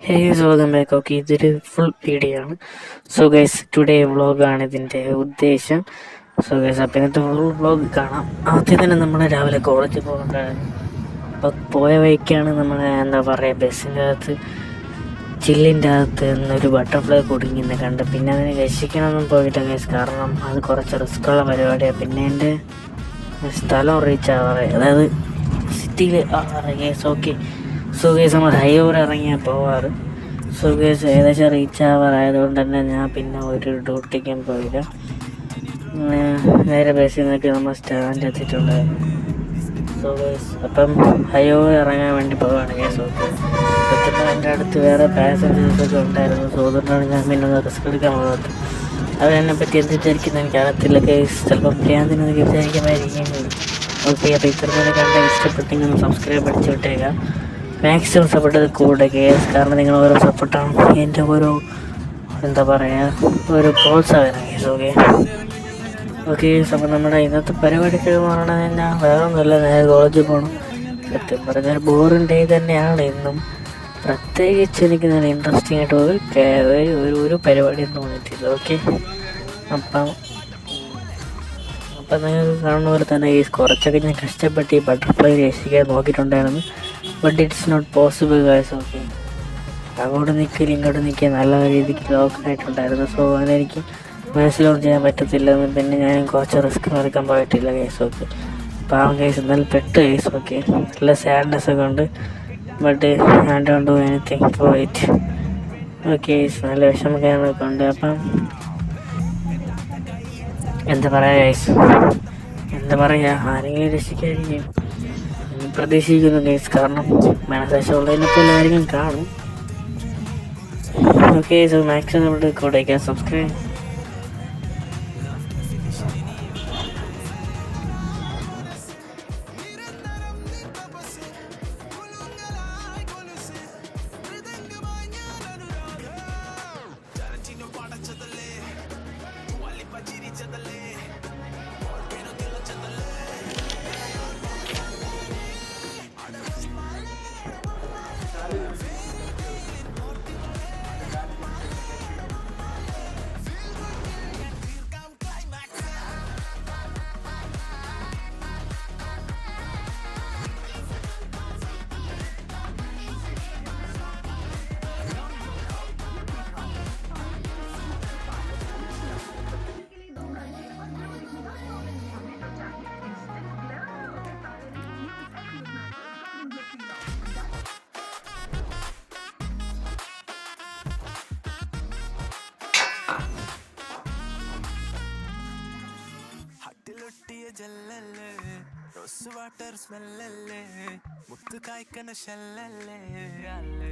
ഹേ welcome back. Okay, ഇതൊരു full video ആണ്. So guys, today വ്ളോഗാണ് ഇതിൻ്റെ ഉദ്ദേശം. സോ ഗൈസ്, അപ്പം ഇന്നത്തെ ഫുൾ വ്ളോഗ് കാണാം. ആദ്യം തന്നെ നമ്മൾ രാവിലെ കോളേജിൽ പോകുന്നുണ്ടായിരുന്നു. അപ്പോൾ പോയ വഴിക്കാണ് നമ്മളെ എന്താ പറയുക, ബസ്സിൻ്റെ അകത്ത് ചില്ലിൻ്റെ അകത്ത് നിന്നൊരു ബട്ടർഫ്ലൈ കുടുങ്ങിന്ന് കണ്ട്. പിന്നെ അതിനെ രക്ഷിക്കണമെന്നും പോയില്ല ഗൈസ്, കാരണം അത് കുറച്ച് റിസ്ക്കുള്ള പരിപാടിയാണ്. പിന്നെ എൻ്റെ സ്ഥലം റീച്ച് ആവാറ്, അതായത് സിറ്റിയിൽ ആവാറ് ഗൈസ്. ഓക്കെ, സോ ഗൈസ്, നമ്മൾ ഹൈവേ ഇറങ്ങിയാൽ പോവാറ്. സോ ഗൈസ്, ഏകദേശം റീച്ച് ആവാറായതുകൊണ്ട് തന്നെ ഞാൻ പിന്നെ ഒരു ഡ്യൂട്ടിക്കും പോയില്ല. നേരെ ബസ്സിൽ നിന്നൊക്കെ നമ്മൾ സ്റ്റാൻഡ് എത്തിയിട്ടുണ്ടായിരുന്നു. സോ ഗൈസ്, അപ്പം ഹൈവേ ഇറങ്ങാൻ വേണ്ടി പോവുകയാണ് ഗൈസ്. ഓക്കെ, സത്യം എൻ്റെ അടുത്ത് വേറെ പാസഞ്ചേഴ്സൊക്കെ ഉണ്ടായിരുന്നു. സോ അതുകൊണ്ടാണ് ഞാൻ പിന്നെ ഒന്ന് റിസ്ക് എടുക്കാൻ പോകുന്നത്. അവരെന്നെ പറ്റി എന്ത് വിചാരിക്കുന്നത് എനിക്ക് അറിയത്തില്ല ഗൈസ്. ചിലപ്പം ഭ്രാന്തിനൊക്കെ വിചാരിക്കുമായിരിക്കും. ഓക്കെ, അപ്പോൾ ഇത്രയും കണ്ട ഇഷ്ടപ്പെട്ടെങ്കിൽ ഒന്ന് സബ്സ്ക്രൈബ് അടിച്ച് വിട്ടേക്കാം. മാക്സിമം സപ്പോർട്ട് കൂടെ കേസ്, കാരണം നിങ്ങൾ ഓരോ സപ്പോർട്ടാണ് എൻ്റെ ഓരോ എന്താ പറയുക, ഒരു പ്രോത്സാഹനം കേസ്. ഓക്കെ ഓക്കെ അപ്പോൾ നമ്മുടെ ഇന്നത്തെ പരിപാടിക്ക് പറയണത് തന്നെ വേറെ ഒന്നുമില്ല, നേരെ കോളേജിൽ പോകണം. സത്യം പറഞ്ഞാൽ ബോറിംഗ് ഡേ തന്നെയാണ് ഇന്നും. പ്രത്യേകിച്ച് എനിക്ക് നല്ല ഇൻട്രസ്റ്റിംഗ് ആയിട്ട് ഒരു പരിപാടിയും തോന്നിയിട്ടില്ല. ഓക്കെ, അപ്പം നിങ്ങൾക്ക് കാണുന്ന പോലെ തന്നെ ഈ കുറച്ചൊക്കെ ഞാൻ കഷ്ടപ്പെട്ട് ഈ ബട്ടർഫ്ലൈ രക്ഷിക്കാൻ നോക്കിയിട്ടുണ്ടായിരുന്നു. But it's not possible guys. Okay, അങ്ങോട്ട് നിൽക്കില്ല ഇങ്ങോട്ട് നിൽക്കുക നല്ല രീതിക്ക് ലോക്കായിട്ടുണ്ടായിരുന്നു. സോ അതെനിക്ക് മനസ്സിലൊന്നും ചെയ്യാൻ പറ്റത്തില്ലെന്ന് പിന്നെ ഞാൻ കുറച്ച് റിസ്ക് എടുക്കാൻ പോയിട്ടില്ല ഗൈസ്. ഓക്കെ, പാവം ഗൈസ്, എന്നാലും പെട്ട് ഗൈസ്. ഓക്കെ, നല്ല സാഡ്നെസ് ഒക്കെ ഉണ്ട്. But I don't do anything for it. Okay, നല്ല വിഷമക്കാരനൊക്കെ ഉണ്ട്. അപ്പം എന്താ പറയുക ഗൈസ്, എന്താ പറയുക, ആരെങ്കിലും രക്ഷിക്കായിരിക്കും പ്രതീക്ഷിക്കുന്നു ഗൈസ്, കാരണം മനസ്സാക്ഷിയുള്ളതിനെപ്പോലെ ആരെങ്കിലും കാണും. ഓക്കെ, സോ മാക്സിമം നമ്മുടെ കൂടെ സബ്സ്ക്രൈബ്. ജല്ലല്ലേ റോസ് വാട്ടർ സ്മെല്ലല്ലേ മുത്ത് കായ്ക്കണ ഷല്ലല്ലേ അല്ലേ